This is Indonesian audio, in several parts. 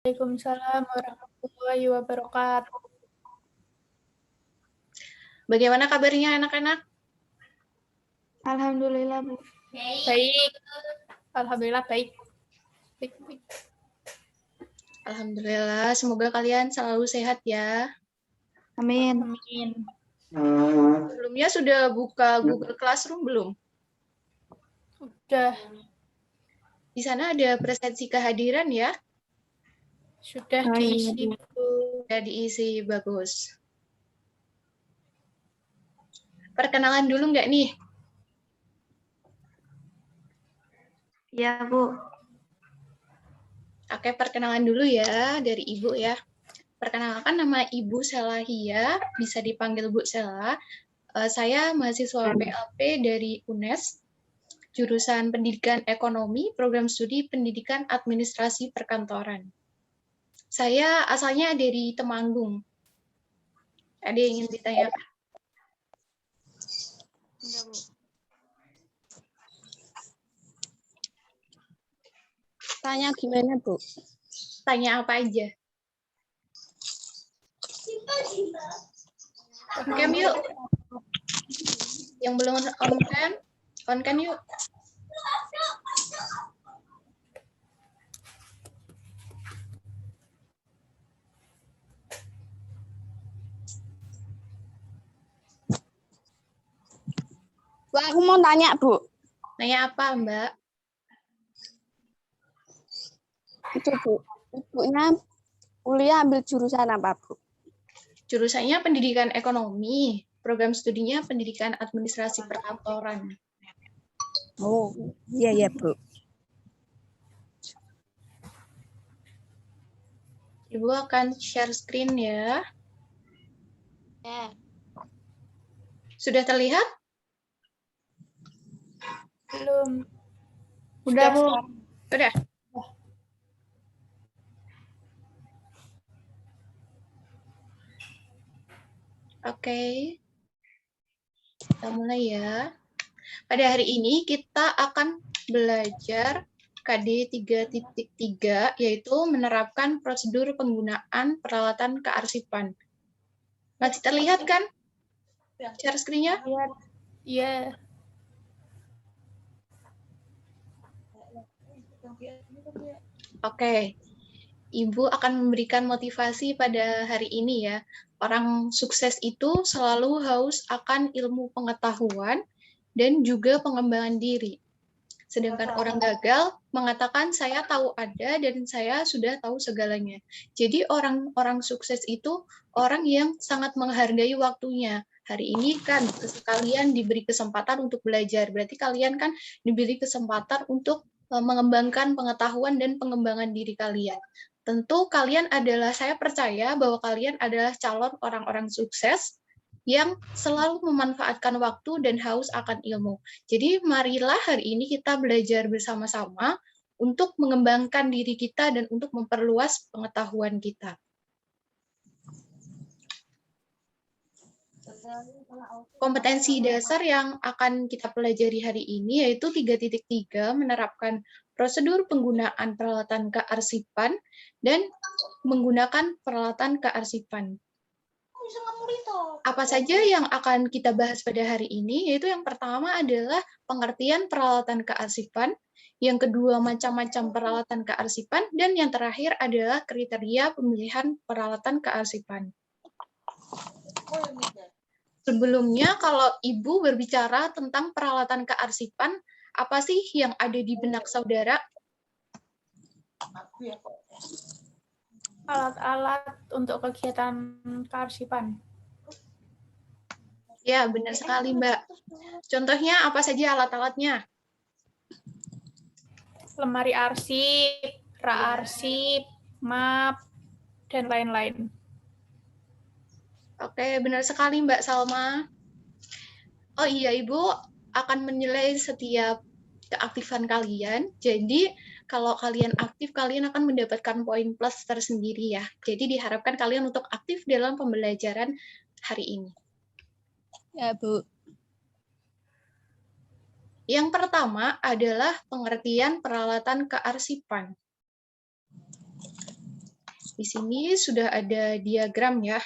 Waalaikumsalam warahmatullahi wabarakatuh. Bagaimana kabarnya anak-anak? Alhamdulillah, Bu. Baik. Alhamdulillah baik. Baik. Alhamdulillah, semoga kalian selalu sehat ya. Amin. Amin. Sebelumnya sudah buka Google Classroom belum? Sudah. Di sana ada presensi kehadiran ya? Sudah diisi, Bu. Sudah diisi, bagus. Perkenalan dulu nggak nih? Iya, Bu. Oke, perkenalan dulu ya dari Ibu ya. Perkenalkan, nama Ibu Selahia, bisa dipanggil Bu Sela. Saya mahasiswa PLP dari UNES, jurusan Pendidikan Ekonomi, Program Studi Pendidikan Administrasi Perkantoran. Saya asalnya dari Temanggung. Ada yang ingin ditanyakan? Enggak, Bu. Tanya gimana, Bu? Tanya apa aja? On-cam yuk. Yang belum on-cam, on-cam yuk. Bu, aku mau tanya, Bu. Nanya apa, Mbak? Itu, Bu. Ibunya kuliah ambil jurusan apa, Bu? Jurusannya Pendidikan Ekonomi, program studinya Pendidikan Administrasi Perkantoran. Oh, iya, Bu. Ibu akan share screen ya. Ya. Sudah terlihat? Belum. Udah, Bu. Udah. Oke. Kita mulai ya. Pada hari ini kita akan belajar KD 3.3, yaitu menerapkan prosedur penggunaan peralatan kearsipan. Masih terlihat kan? Share screen-nya? Iya. Oke. Ibu akan memberikan motivasi pada hari ini ya. Orang sukses itu selalu haus akan ilmu pengetahuan dan juga pengembangan diri. Sedangkan orang gagal mengatakan saya tahu ada dan saya sudah tahu segalanya. Jadi orang-orang sukses itu orang yang sangat menghargai waktunya. Hari ini kan kalian diberi kesempatan untuk belajar. Berarti kalian kan diberi kesempatan untuk mengembangkan pengetahuan dan pengembangan diri kalian. Tentu kalian adalah, saya percaya bahwa kalian adalah calon orang-orang sukses yang selalu memanfaatkan waktu dan haus akan ilmu. Jadi marilah hari ini kita belajar bersama-sama untuk mengembangkan diri kita dan untuk memperluas pengetahuan kita. Kompetensi dasar yang akan kita pelajari hari ini yaitu 3.3, menerapkan prosedur penggunaan peralatan kearsipan dan menggunakan peralatan kearsipan. Apa saja yang akan kita bahas pada hari ini? Yaitu yang pertama adalah pengertian peralatan kearsipan, yang kedua macam-macam peralatan kearsipan, dan yang terakhir adalah kriteria pemilihan peralatan kearsipan. Sebelumnya, kalau Ibu berbicara tentang peralatan kearsipan, apa sih yang ada di benak saudara? Alat-alat untuk kegiatan kearsipan. Ya, benar sekali, Mbak. Contohnya apa saja alat-alatnya? Lemari arsip, pra-arsip, map, dan lain-lain. Oke, benar sekali Mbak Salma. Oh iya, Ibu akan menilai setiap keaktifan kalian. Jadi, kalau kalian aktif, kalian akan mendapatkan poin plus tersendiri ya. Jadi, diharapkan kalian untuk aktif dalam pembelajaran hari ini. Ya, Bu. Yang pertama adalah pengertian peralatan kearsipan. Di sini sudah ada diagram ya.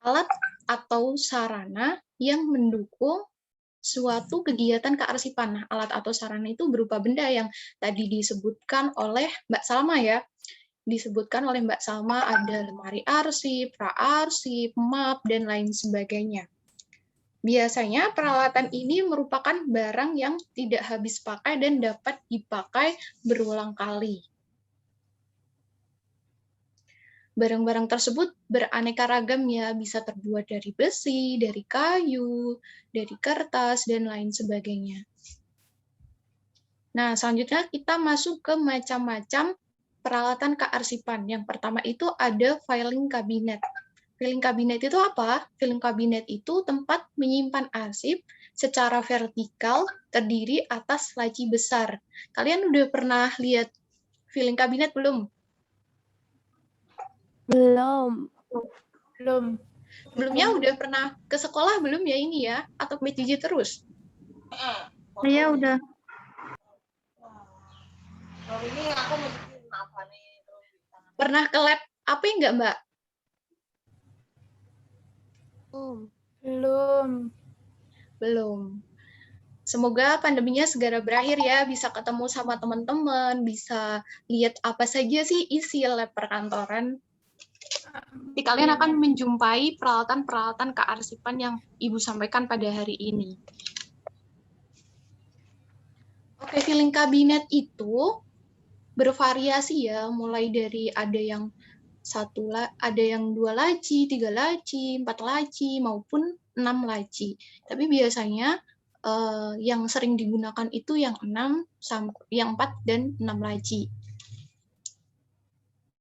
Alat atau sarana yang mendukung suatu kegiatan kearsipan. Nah, alat atau sarana itu berupa benda yang tadi disebutkan oleh Mbak Salma ya. Disebutkan oleh Mbak Salma ada lemari arsip, praarsip, map, dan lain sebagainya. Biasanya peralatan ini merupakan barang yang tidak habis pakai dan dapat dipakai berulang kali. Barang-barang tersebut beraneka ragam ya, bisa terbuat dari besi, dari kayu, dari kertas, dan lain sebagainya. Nah, selanjutnya kita masuk ke macam-macam peralatan kearsipan. Yang pertama itu ada filing cabinet. Filing cabinet itu apa? Filing cabinet itu tempat menyimpan arsip secara vertikal terdiri atas laci besar. Kalian udah pernah lihat filing cabinet belum? Belum. Belum. Sebelumnya udah pernah ke sekolah belum ya ini ya? Atau PJJ terus? Saya udah. Pernah ke lab apa enggak, Mbak? Belum. Belum. Semoga pandeminya segera berakhir ya, bisa ketemu sama teman-teman, bisa lihat apa saja sih isi lab perkantoran. Jadi kalian akan menjumpai peralatan-peralatan kearsipan yang Ibu sampaikan pada hari ini. Oke, filing cabinet itu bervariasi ya, mulai dari ada yang ada yang 2 laci, 3 laci, 4 laci, maupun 6 laci. Tapi biasanya yang sering digunakan itu yang 4 dan 6 laci.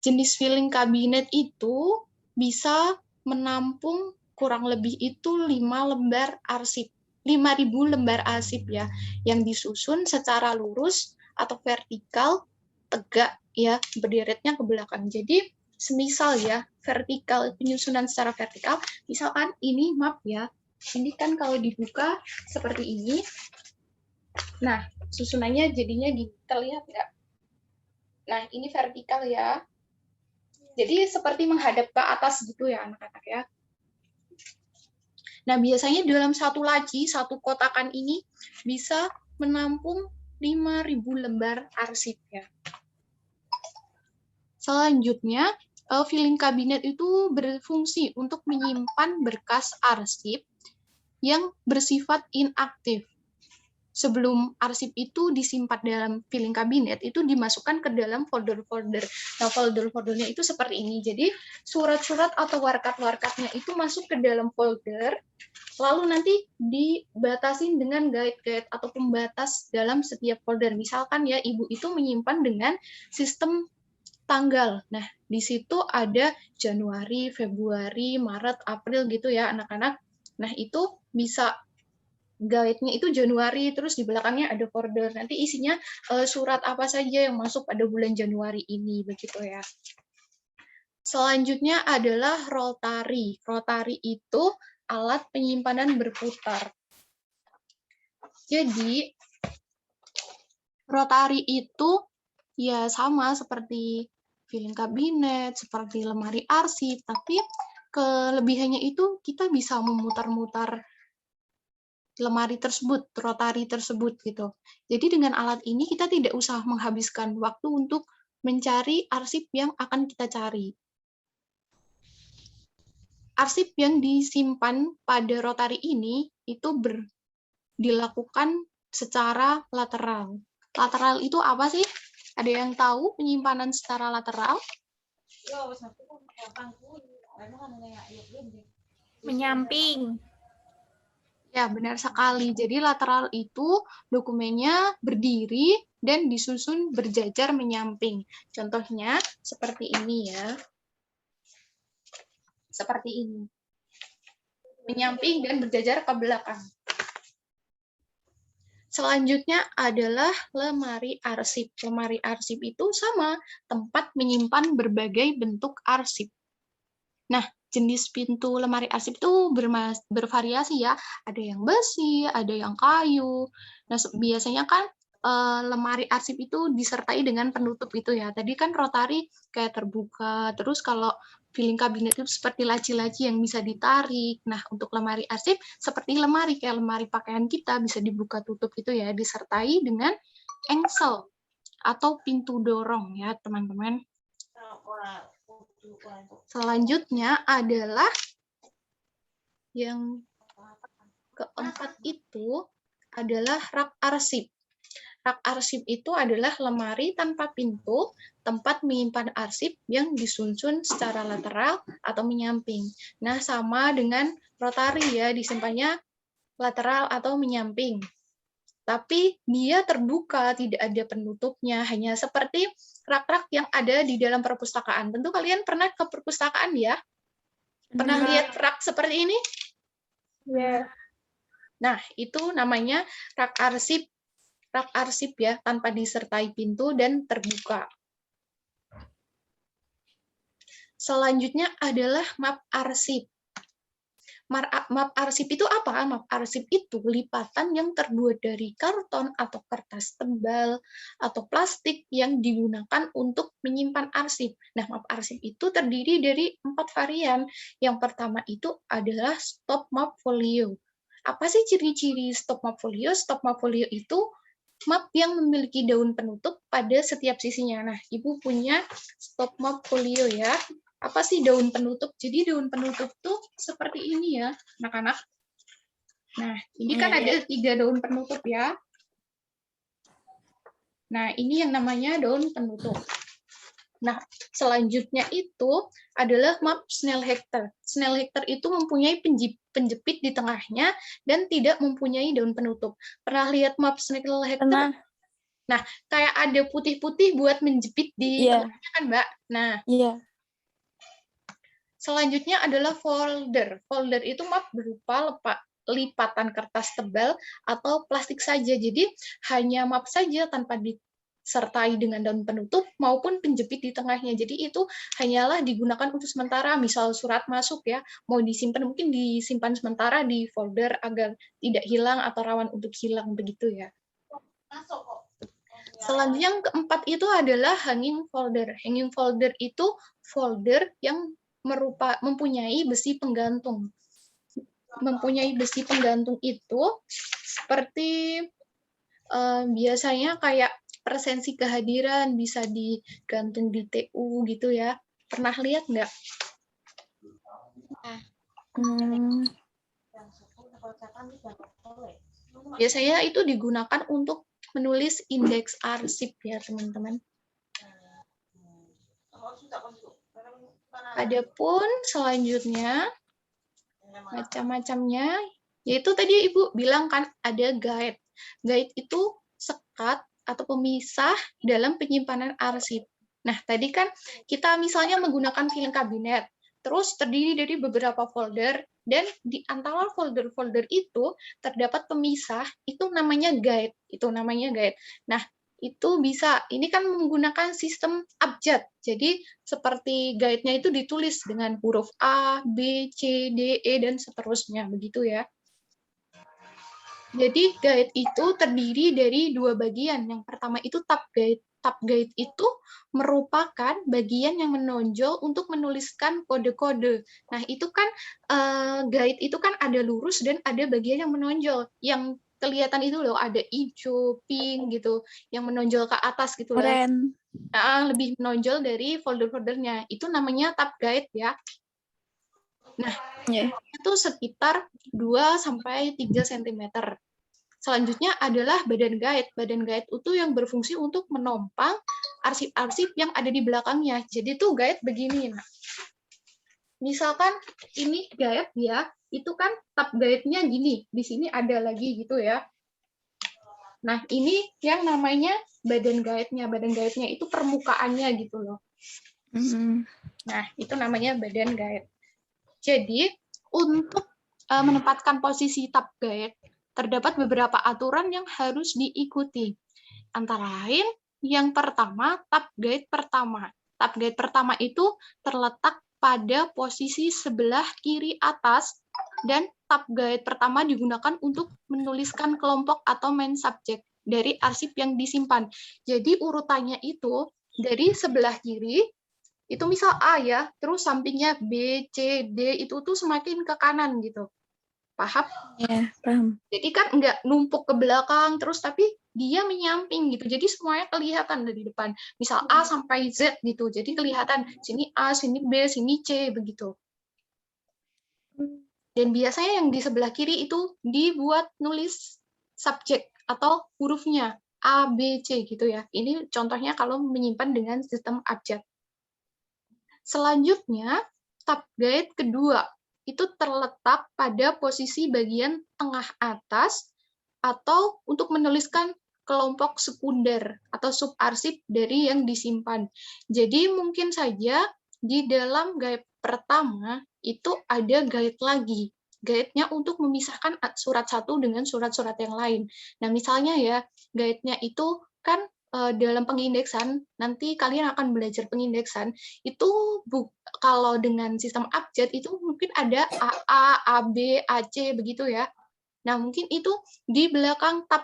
Jenis filing cabinet itu bisa menampung kurang lebih itu 5 lembar arsip. 5.000 lembar arsip ya, yang disusun secara lurus atau vertikal, tegak ya, berderetnya ke belakang. Jadi semisal ya, vertikal, penyusunan secara vertikal, misalkan ini map ya, ini kan kalau dibuka seperti ini. Nah, susunannya jadinya gini, terlihat nggak? Nah, ini vertikal ya. Jadi seperti menghadap ke atas gitu ya anak-anak ya. Nah, biasanya dalam satu laci, satu kotakan ini bisa menampung 5.000 lembar arsip ya. Selanjutnya, filing cabinet itu berfungsi untuk menyimpan berkas arsip yang bersifat inaktif. Sebelum arsip itu disimpan dalam filing cabinet, itu dimasukkan ke dalam folder-folder. Nah, folder-foldernya itu seperti ini. Jadi, surat-surat atau warkat-warkatnya itu masuk ke dalam folder, lalu nanti dibatasin dengan guide-guide atau pembatas dalam setiap folder. Misalkan ya, Ibu itu menyimpan dengan sistem tanggal. Nah, di situ ada Januari, Februari, Maret, April gitu ya, anak-anak. Nah, itu bisa guide-nya itu Januari, terus di belakangnya ada folder. Nanti isinya surat apa saja yang masuk pada bulan Januari ini, begitu ya. Selanjutnya adalah rotary. Rotary itu alat penyimpanan berputar. Jadi, rotary itu ya sama seperti filing cabinet, seperti lemari arsip, tapi kelebihannya itu kita bisa memutar-mutar lemari tersebut, rotary tersebut gitu. Jadi dengan alat ini kita tidak usah menghabiskan waktu untuk mencari arsip yang akan kita cari. Arsip yang disimpan pada rotary ini itu dilakukan secara lateral. Lateral itu apa sih? Ada yang tahu penyimpanan secara lateral? Menyamping. Ya, benar sekali. Jadi lateral itu dokumennya berdiri dan disusun berjajar menyamping. Contohnya seperti ini ya. Seperti ini. Menyamping dan berjajar ke belakang. Selanjutnya adalah lemari arsip. Lemari arsip itu sama, tempat menyimpan berbagai bentuk arsip. Nah, jenis pintu lemari arsip itu bervariasi ya. Ada yang besi, ada yang kayu. Nah, biasanya kan lemari arsip itu disertai dengan penutup itu ya. Tadi kan rotari kayak terbuka, terus kalau filing kabinet itu seperti laci-laci yang bisa ditarik. Nah, untuk lemari arsip seperti lemari, kayak lemari pakaian kita bisa dibuka tutup itu ya, disertai dengan engsel atau pintu dorong ya, teman-teman. Selanjutnya adalah yang keempat itu adalah rak arsip. Rak arsip itu adalah lemari tanpa pintu, tempat menyimpan arsip yang disusun secara lateral atau menyamping. Nah, sama dengan rotari ya, disimpannya lateral atau menyamping. Tapi dia terbuka, tidak ada penutupnya, hanya seperti rak-rak yang ada di dalam perpustakaan. Tentu kalian pernah ke perpustakaan ya? Pernah lihat rak seperti ini? Ya. Nah, itu namanya rak arsip. Rak arsip ya, tanpa disertai pintu dan terbuka. Selanjutnya adalah map arsip. Map arsip itu apa? Map arsip itu lipatan yang terbuat dari karton atau kertas tebal atau plastik yang digunakan untuk menyimpan arsip. Nah, map arsip itu terdiri dari 4 varian. Yang pertama itu adalah stop map folio. Apa sih ciri-ciri stop map folio? Stop map folio itu map yang memiliki daun penutup pada setiap sisinya. Nah, Ibu punya stop map folio ya. Apa sih daun penutup? Jadi daun penutup tuh seperti ini ya, anak-anak. Nah, ini kan ada 3 daun penutup ya. Nah, ini yang namanya daun penutup. Nah, selanjutnya itu adalah map Snellhecter. Snellhecter itu mempunyai penjepit di tengahnya dan tidak mempunyai daun penutup. Pernah lihat map Snellhecter? Pernah. Nah, kayak ada putih-putih buat menjepit di tengahnya kan, Mbak? Nah, selanjutnya adalah folder. Folder itu map berupa lipatan kertas tebal atau plastik saja. Jadi hanya map saja tanpa disertai dengan daun penutup maupun penjepit di tengahnya. Jadi itu hanyalah digunakan untuk sementara. Misal surat masuk ya, mau disimpan mungkin disimpan sementara di folder agar tidak hilang atau rawan untuk hilang begitu ya. Selanjutnya yang keempat itu adalah hanging folder. Hanging folder itu folder yang mempunyai besi penggantung. Mempunyai besi penggantung itu seperti biasanya kayak presensi kehadiran bisa digantung di TU gitu ya. Pernah lihat nggak? Biasanya itu digunakan untuk menulis indeks arsip ya teman-teman. Adapun selanjutnya macam-macamnya, yaitu tadi Ibu bilang kan ada guide. Guide itu sekat atau pemisah dalam penyimpanan arsip. Nah, tadi kan kita misalnya menggunakan filing kabinet, terus terdiri dari beberapa folder, dan di antara folder-folder itu terdapat pemisah, itu namanya guide. Nah, itu bisa, ini kan menggunakan sistem abjad. Jadi seperti guide-nya itu ditulis dengan huruf A, B, C, D, E, dan seterusnya, begitu ya. Jadi guide itu terdiri dari 2 bagian. Yang pertama itu tab guide. Tab guide itu merupakan bagian yang menonjol untuk menuliskan kode-kode. Nah, itu kan guide itu kan ada lurus dan ada bagian yang menonjol. Yang kelihatan itu loh, ada hijau, pink gitu, yang menonjol ke atas gitu loh. Lebih menonjol dari folder-foldernya. Itu namanya tab guide ya. Nah, itu sekitar 2-3 cm. Selanjutnya adalah badan guide. Badan guide itu yang berfungsi untuk menopang arsip-arsip yang ada di belakangnya. Jadi tuh guide begini. Nah, misalkan ini guide ya, itu kan tab guide-nya gini. Di sini ada lagi gitu ya. Nah, ini yang namanya badan guide-nya. Badan guide-nya itu permukaannya gitu loh. Nah, itu namanya badan guide. Jadi, untuk menempatkan posisi tab guide, terdapat beberapa aturan yang harus diikuti. Antara lain, yang pertama, tab guide pertama. Tab guide pertama itu terletak pada posisi sebelah kiri atas, dan tab guide pertama digunakan untuk menuliskan kelompok atau main subject. dari arsip yang disimpan. Jadi urutannya itu dari sebelah kiri, itu misal A ya, terus sampingnya B, C, D, itu tuh semakin ke kanan gitu. Paham? Ya, paham. Jadi kan nggak numpuk ke belakang terus, tapi dia menyamping gitu. Jadi semuanya kelihatan dari depan. Misal A sampai Z gitu. Jadi kelihatan sini A, sini B, sini C begitu. Dan biasanya yang di sebelah kiri itu dibuat nulis subjek atau hurufnya A, B, C gitu ya. Ini contohnya kalau menyimpan dengan sistem abjad. Selanjutnya, tab guide kedua itu terletak pada posisi bagian tengah atas atau untuk menuliskan kelompok sekunder atau subarsip dari yang disimpan. Jadi mungkin saja di dalam guide pertama itu ada guide lagi. Guide-nya untuk memisahkan surat satu dengan surat-surat yang lain. Nah, misalnya ya, guide-nya itu kan dalam pengindeksan, nanti kalian akan belajar pengindeksan, itu kalau dengan sistem abjad itu mungkin ada AA, AB, AC, begitu ya. Nah, mungkin itu di belakang tab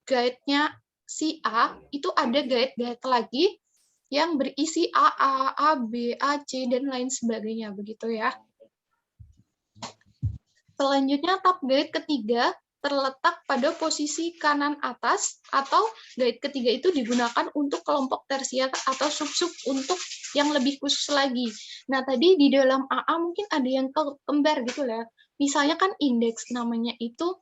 guide-nya si A, itu ada guide-guide lagi yang berisi AA, AB, AC, dan lain sebagainya, begitu ya. Selanjutnya, tab guide ketiga terletak pada posisi kanan atas, atau guide ketiga itu digunakan untuk kelompok tersier atau sub-sub untuk yang lebih khusus lagi. Nah, tadi di dalam AA mungkin ada yang kembar gitu ya. Misalnya kan indeks namanya itu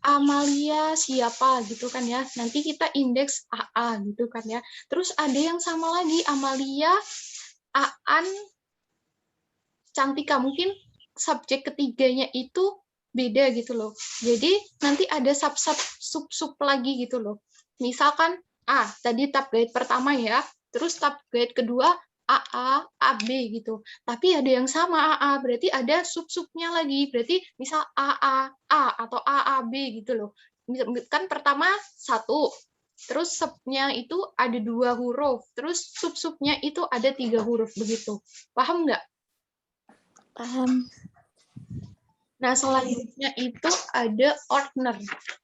Amalia siapa gitu kan ya. Nanti kita indeks AA gitu kan ya. Terus ada yang sama lagi, Amalia, Aan, Cantika. Mungkin subjek ketiganya itu beda gitu loh. Jadi nanti ada sub-sub lagi gitu loh. Misalkan tadi tab guide pertama ya, terus tab guide kedua AA, AB gitu. Tapi ada yang sama AA, berarti ada sub-subnya lagi. Berarti misal AA, A atau AAB gitu loh. Kan pertama 1, terus subnya itu ada 2 huruf, terus sub-subnya itu ada 3 huruf begitu. Paham nggak? Paham. Nah, selanjutnya itu ada ordner.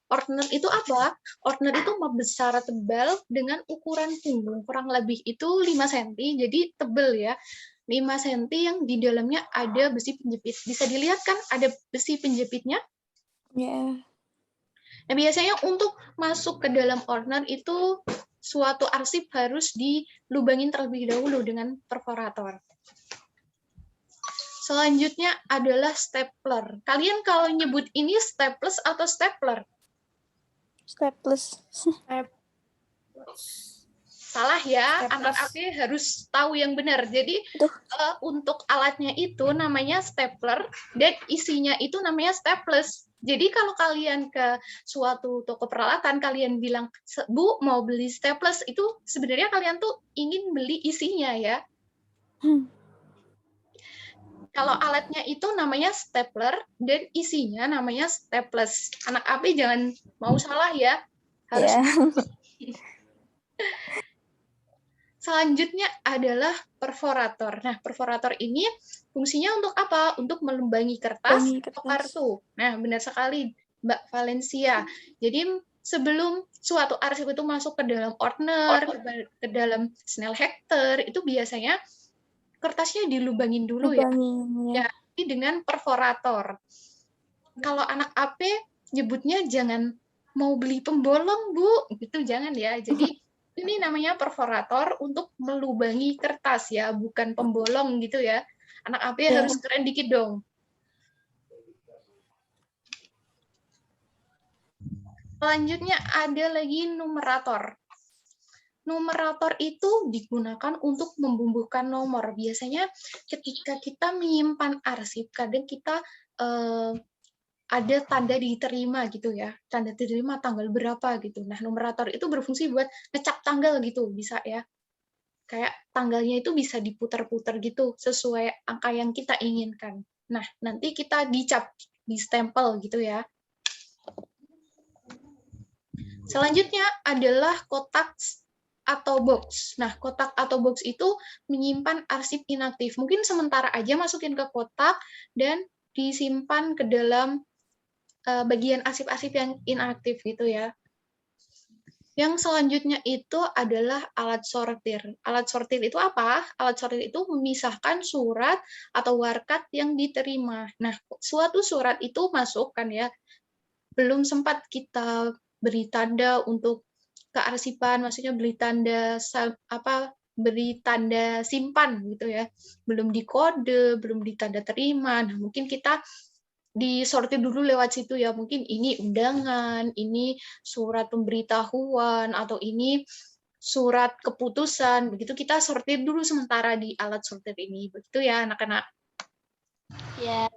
Ordner itu apa? Ordner itu membesar tebal dengan ukuran punggung. Kurang lebih itu 5 cm, jadi tebal ya. 5 cm yang di dalamnya ada besi penjepit. Bisa dilihat kan ada besi penjepitnya? Ya. Nah, biasanya untuk masuk ke dalam ordner itu suatu arsip harus dilubangin terlebih dahulu dengan perforator. Selanjutnya adalah stapler. Kalian kalau nyebut ini staples atau stapler? Staples. Salah ya, Staples. anak AP harus tahu yang benar. Jadi untuk alatnya itu namanya stapler dan isinya itu namanya staples. Jadi kalau kalian ke suatu toko peralatan, kalian bilang, Bu, mau beli staples, itu sebenarnya kalian tuh ingin beli isinya ya. Kalau alatnya itu namanya stapler dan isinya namanya staples. Anak AP jangan mau salah ya. Harus. Yeah. Selanjutnya adalah perforator. Nah, perforator ini fungsinya untuk apa? Untuk melubangi kertas atau kartu. Nah, benar sekali Mbak Valencia. Jadi sebelum suatu arsip itu masuk ke dalam ordner, ke dalam Snellhector, itu biasanya kertasnya dilubangin dulu ya dengan perforator. Kalau anak AP nyebutnya jangan mau beli pembolong, Bu, gitu jangan ya. Jadi ini namanya perforator untuk melubangi kertas ya, bukan pembolong gitu ya. Anak AP harus keren dikit dong. Selanjutnya ada lagi numerator. Numerator itu digunakan untuk membumbuhkan nomor. Biasanya ketika kita menyimpan arsip, kadang kita ada tanda diterima gitu ya. Tanda diterima tanggal berapa gitu. Nah, numerator itu berfungsi buat ngecap tanggal gitu, bisa ya. Kayak tanggalnya itu bisa diputar-putar gitu, sesuai angka yang kita inginkan. Nah, nanti kita dicap, di stempel gitu ya. Selanjutnya adalah kotak atau box. Nah, kotak atau box itu menyimpan arsip inaktif. Mungkin sementara aja masukin ke kotak dan disimpan ke dalam bagian arsip-arsip yang inaktif gitu ya. Yang selanjutnya itu adalah alat sortir. Alat sortir itu apa? Alat sortir itu memisahkan surat atau warkat yang diterima. Nah, suatu surat itu masuk kan ya, belum sempat kita beri tanda untuk kearsipan, maksudnya beri tanda beri tanda simpan gitu ya. Belum dikode, belum ditanda terima. Nah, mungkin kita disortir dulu lewat situ ya, mungkin ini undangan, ini surat pemberitahuan, atau ini surat keputusan, begitu kita sortir dulu sementara di alat sortir ini, begitu ya anak-anak. Ya.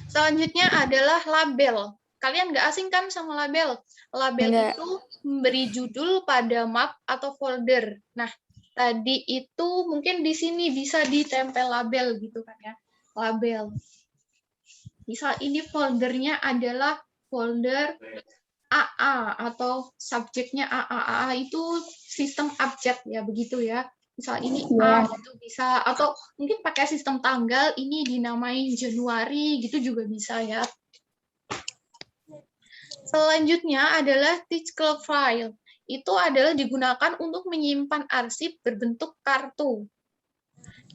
Selanjutnya adalah label. Kalian nggak asing kan sama label? Label Nggak. itu memberi judul pada map atau folder. Nah, tadi itu mungkin di sini bisa ditempel label gitu kan ya, label. Misal ini foldernya adalah folder AA atau subjeknya AA. AA itu sistem abjad ya, begitu ya. Misal ini A gitu bisa, atau mungkin pakai sistem tanggal, ini dinamai Januari gitu juga bisa ya. Selanjutnya adalah Tickle file. Itu adalah digunakan untuk menyimpan arsip berbentuk kartu.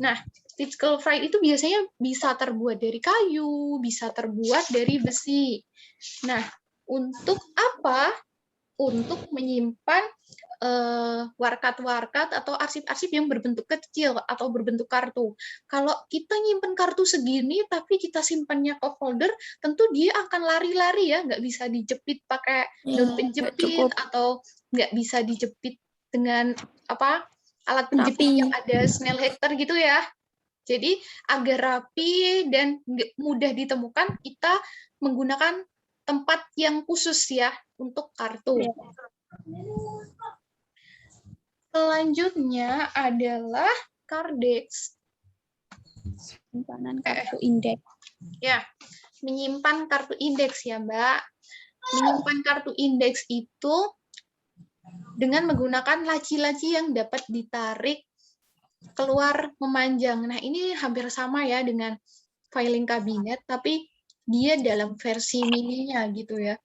Nah, Tickle file itu biasanya bisa terbuat dari kayu, bisa terbuat dari besi. Nah, untuk apa? Untuk menyimpan warkat-warkat atau arsip-arsip yang berbentuk kecil atau berbentuk kartu. Kalau kita nyimpan kartu segini, tapi kita simpannya ke folder, tentu dia akan lari-lari ya, nggak bisa dijepit pakai daun penjepit, atau nggak bisa dijepit dengan alat penjepit Rapi. yang ada snail hacker gitu ya. Jadi agar rapi dan mudah ditemukan, kita menggunakan tempat yang khusus ya untuk kartu. Selanjutnya adalah Cardex. Simpanan kartu indeks. Ya, menyimpan kartu indeks ya, Mbak. Menyimpan kartu indeks itu dengan menggunakan laci-laci yang dapat ditarik keluar memanjang. Nah, ini hampir sama ya dengan filing kabinet, tapi dia dalam versi mininya gitu ya.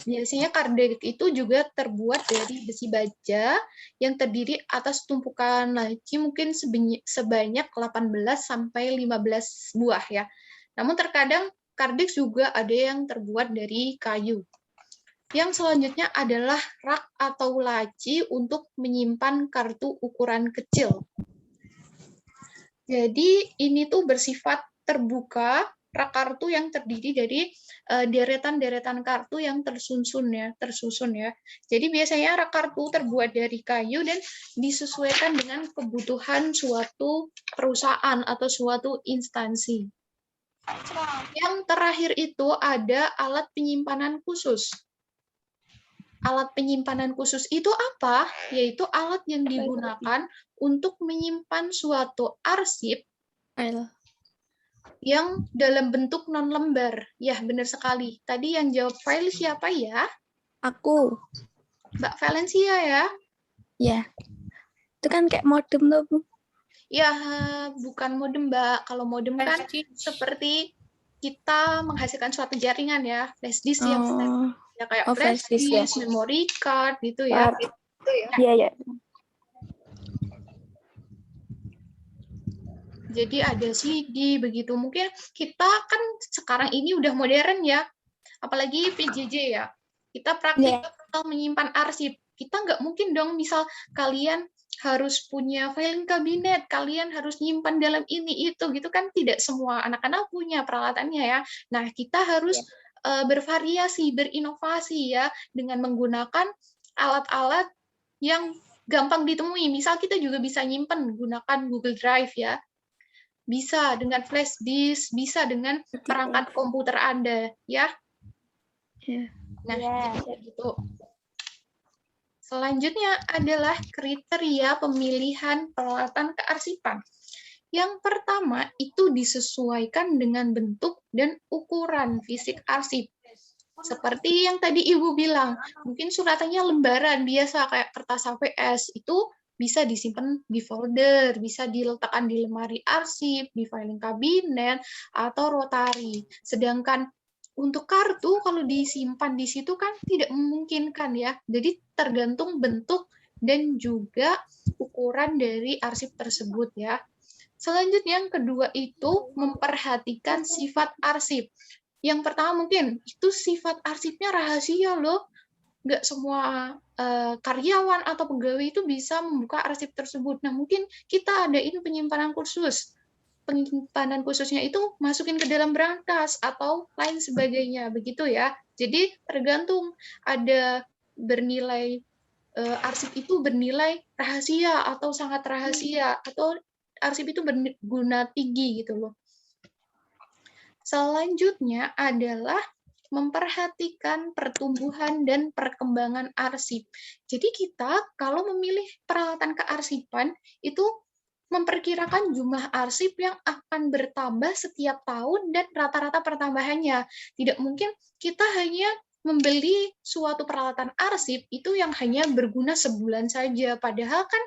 Biasanya Cardex itu juga terbuat dari besi baja yang terdiri atas tumpukan laci mungkin sebanyak 18 sampai 15 buah ya. Namun terkadang Cardex juga ada yang terbuat dari kayu. Yang selanjutnya adalah rak atau laci untuk menyimpan kartu ukuran kecil. Jadi ini tuh bersifat terbuka, rak kartu yang terdiri dari deretan-deretan kartu yang tersusun ya. Jadi biasanya rak kartu terbuat dari kayu dan disesuaikan dengan kebutuhan suatu perusahaan atau suatu instansi. Yang terakhir itu ada alat penyimpanan khusus. Alat penyimpanan khusus itu apa? Yaitu alat yang digunakan untuk menyimpan suatu arsip yang dalam bentuk non-lembar. Ya, benar sekali. Tadi yang jawab file siapa ya? Aku. Mbak Valencia ya? Ya. Itu kan kayak modem tuh, Bu. Ya, bukan modem, Mbak. Kalau modem kan seperti kita menghasilkan suatu jaringan ya. Flash disk yang ya kayak flash disk, ya. Memory card gitu ya. Iya, ya. Jadi ada CD begitu. Mungkin kita kan sekarang ini udah modern ya. Apalagi PJJ ya. Kita praktikal menyimpan arsip. Kita nggak mungkin dong misal kalian harus punya filing kabinet, kalian harus nyimpan dalam ini itu gitu kan, tidak semua anak-anak punya peralatannya ya. Nah, kita harus bervariasi, berinovasi ya dengan menggunakan alat-alat yang gampang ditemui. Misal kita juga bisa nyimpan menggunakan Google Drive ya. Bisa dengan flash disk, bisa dengan perangkat komputer Anda, ya. Nah, gitu. Selanjutnya adalah kriteria pemilihan peralatan kearsipan. Yang pertama itu disesuaikan dengan bentuk dan ukuran fisik arsip. Seperti yang tadi Ibu bilang, mungkin suratannya lembaran biasa kayak kertas HVS, itu bisa disimpan di folder, bisa diletakkan di lemari arsip, di filing kabinet, atau rotari. Sedangkan untuk kartu, kalau disimpan di situ kan tidak memungkinkan ya. Jadi tergantung bentuk dan juga ukuran dari arsip tersebut ya. Selanjutnya yang kedua itu memperhatikan sifat arsip. Yang pertama mungkin itu sifat arsipnya rahasia loh. Nggak semua karyawan atau pegawai itu bisa membuka arsip tersebut. Nah mungkin kita adain penyimpanan khusus. Penyimpanan khususnya itu masukin ke dalam brankas atau lain sebagainya. Begitu ya. Jadi tergantung ada bernilai arsip itu bernilai rahasia atau sangat rahasia atau arsip itu berguna tinggi gitu loh. Selanjutnya adalah memperhatikan pertumbuhan dan perkembangan arsip. Jadi kita kalau memilih peralatan kearsipan itu memperkirakan jumlah arsip yang akan bertambah setiap tahun dan rata-rata pertambahannya. Tidak mungkin kita hanya membeli suatu peralatan arsip itu yang hanya berguna sebulan saja. Padahal kan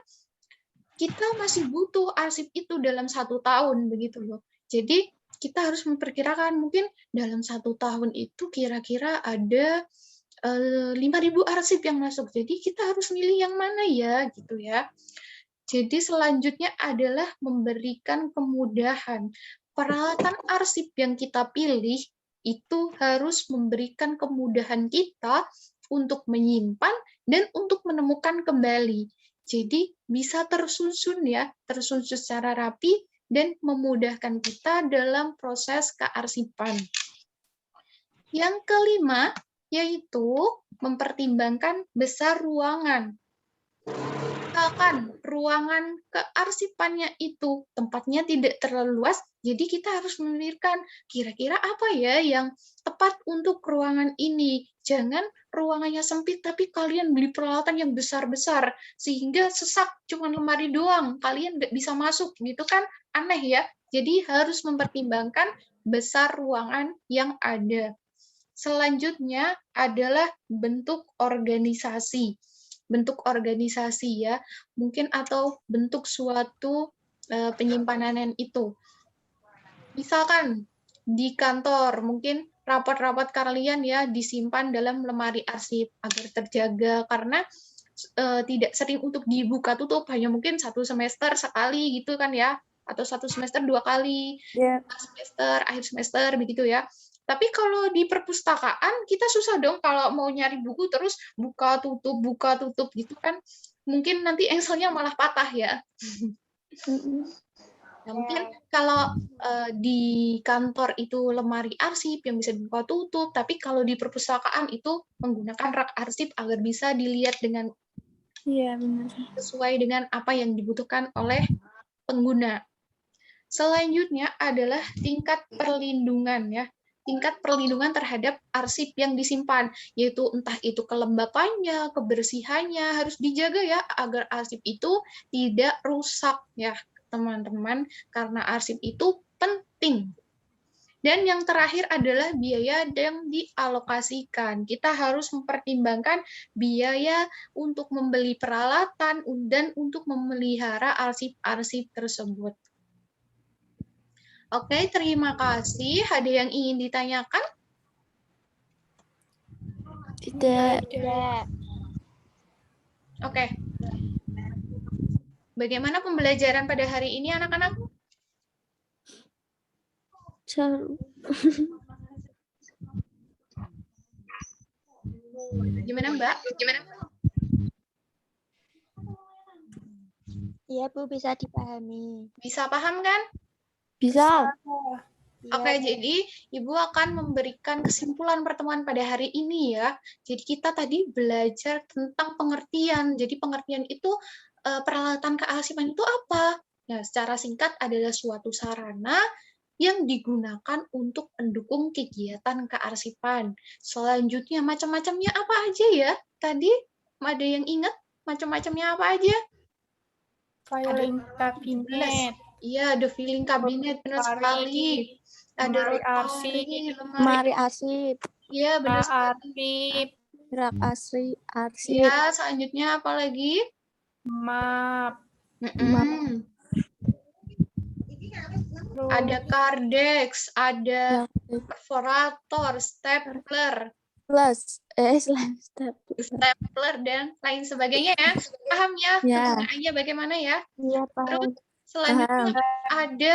kita masih butuh arsip itu dalam 1 tahun, begitu loh. Jadi kita harus memperkirakan mungkin dalam 1 tahun itu kira-kira ada 5.000 arsip yang masuk. Jadi kita harus milih yang mana ya, gitu ya. Jadi selanjutnya adalah memberikan kemudahan. Peralatan arsip yang kita pilih itu harus memberikan kemudahan kita untuk menyimpan dan untuk menemukan kembali. Jadi bisa tersusun ya, tersusun secara rapi dan memudahkan kita dalam proses kearsipan. Yang kelima yaitu mempertimbangkan besar ruangan. Misalkan ruangan kearsipannya itu tempatnya tidak terlalu luas, jadi kita harus memikirkan kira-kira apa ya yang tepat untuk ruangan ini. Jangan ruangannya sempit tapi kalian beli peralatan yang besar-besar sehingga sesak cuma lemari doang, kalian nggak bisa masuk gitu kan, aneh ya. Jadi harus mempertimbangkan besar ruangan yang ada. Selanjutnya adalah bentuk organisasi. Bentuk organisasi ya, mungkin atau bentuk suatu penyimpanan itu. Misalkan di kantor, mungkin rapat-rapat kalian ya disimpan dalam lemari arsip agar terjaga karena tidak sering untuk dibuka tutup, hanya mungkin 1 semester sekali gitu kan ya, atau 1 semester 2 kali, semester akhir semester begitu ya. Tapi kalau di perpustakaan kita susah dong kalau mau nyari buku terus buka tutup gitu kan. Mungkin nanti engselnya malah patah ya. Nah, mungkin kalau di kantor itu lemari arsip yang bisa dibuka tutup, tapi kalau di perpustakaan itu menggunakan rak arsip agar bisa dilihat dengan sesuai dengan apa yang dibutuhkan oleh pengguna. Selanjutnya adalah tingkat perlindungan ya. Tingkat perlindungan terhadap arsip yang disimpan, yaitu entah itu kelembapannya, kebersihannya harus dijaga ya agar arsip itu tidak rusak ya teman-teman, karena arsip itu penting. Dan yang terakhir adalah biaya yang dialokasikan. Kita harus mempertimbangkan biaya untuk membeli peralatan dan untuk memelihara arsip-arsip tersebut. Oke, terima kasih. Ada yang ingin ditanyakan? Tidak. Oke. Bagaimana pembelajaran pada hari ini, anak-anak? Seru. Gimana, Mbak? Gimana? Iya, Bu, bisa dipahami. Bisa paham kan? Bisa. Oke, jadi Ibu akan memberikan kesimpulan pertemuan pada hari ini ya. Jadi kita tadi belajar tentang pengertian. Jadi pengertian itu peralatan kearsipan itu apa? Nah, secara singkat adalah suatu sarana yang digunakan untuk mendukung kegiatan kearsipan. Selanjutnya macam-macamnya apa aja ya? Tadi ada yang ingat macam-macamnya apa aja? Filing cabinet. Iya, ada filing cabinet, benar sekali. Ada Lemari arsip, Iya, benar sekali. rak arsip. Iya, selanjutnya apa lagi? Map. Ada kardex, ada perforator, stapler, stapler, dan lain sebagainya ya. Paham ya Ya. penggunaannya bagaimana ya? Iya, Terus paham. selanjutnya ada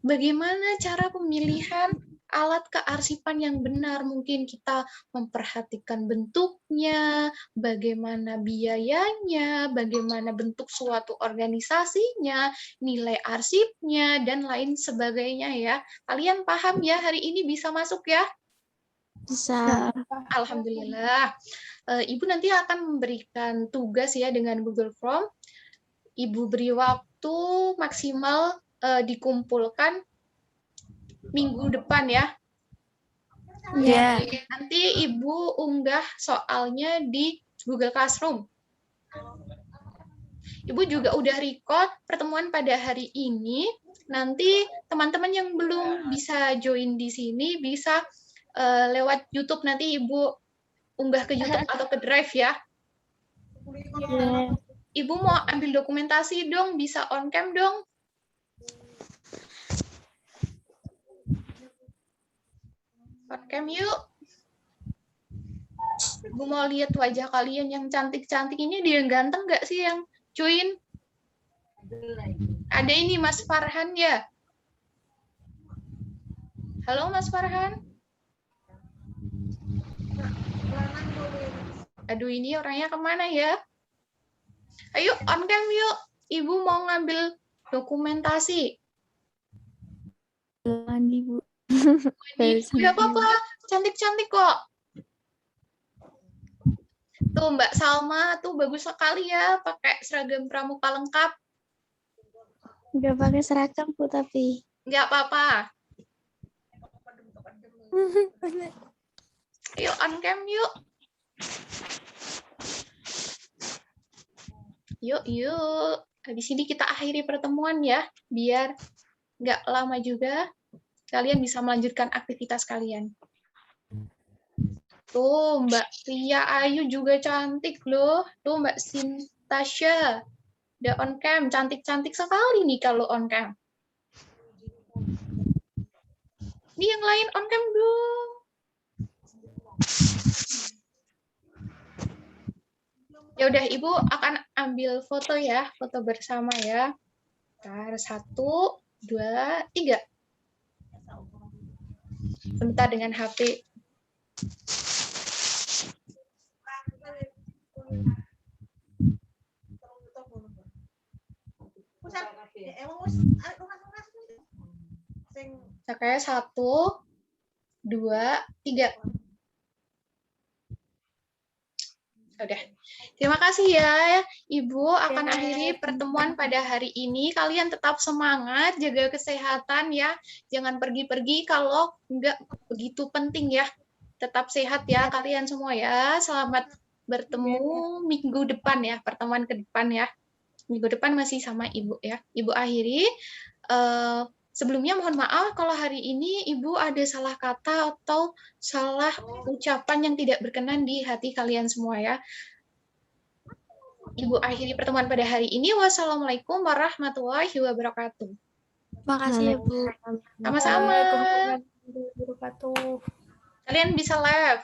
bagaimana cara pemilihan alat kearsipan yang benar. Mungkin kita memperhatikan bentuknya, bagaimana biayanya, bagaimana bentuk suatu organisasinya, nilai arsipnya, dan lain sebagainya ya. Kalian paham ya, hari ini bisa masuk ya? Bisa. Alhamdulillah. Ibu nanti akan memberikan tugas ya dengan Google Form. Ibu beri waktu maksimal dikumpulkan minggu depan ya. Ya. Nanti Ibu unggah soalnya di Google Classroom. Ibu juga udah record pertemuan pada hari ini. Nanti teman-teman yang belum bisa join di sini bisa lewat YouTube, nanti Ibu unggah ke YouTube atau ke Drive ya. Ibu mau ambil dokumentasi dong, bisa on cam dong. On cam yuk. Ibu mau lihat wajah kalian yang cantik-cantik ini, dia ganteng nggak sih yang join? Ada ini Mas Farhan ya. Halo Mas Farhan. Aduh, ini orangnya kemana ya? Ayo on cam yuk. Ibu mau ngambil dokumentasi. Mandi, Bu. Gak apa-apa, cantik-cantik kok. Tuh Mbak Salma, tuh bagus sekali ya, pakai seragam pramuka lengkap. Nggak pakai seragam, Bu, tapi. Nggak apa-apa. Yuk on cam yuk. Yuk. Habis ini kita akhiri pertemuan ya, biar nggak lama juga. Kalian bisa melanjutkan aktivitas kalian. Tuh, Mbak Ria Ayu juga cantik loh. Tuh, Mbak Sintasya. Udah on cam. Cantik-cantik sekali nih kalau on cam. Ini yang lain on cam dong. Ya udah, Ibu akan ambil foto ya. Foto bersama ya. Ntar 1, 2, 3. Sebentar dengan HP. Kayak 1, 2, 3. Udah. Terima kasih ya, Ibu akan akhiri pertemuan pada hari ini. Kalian tetap semangat, jaga kesehatan ya. Jangan pergi-pergi kalau nggak begitu penting ya. Tetap sehat ya kalian semua ya. Selamat bertemu minggu depan ya, pertemuan ke depan ya. Minggu depan masih sama Ibu ya. Ibu akhiri. Sebelumnya mohon maaf kalau hari ini Ibu ada salah kata atau salah ucapan yang tidak berkenan di hati kalian semua ya. Ibu akhiri pertemuan pada hari ini. Wassalamualaikum warahmatullahi wabarakatuh. Makasih ya, Bu. Sama-sama. Waalaikumsalam warahmatullahi wabarakatuh. Kalian bisa live.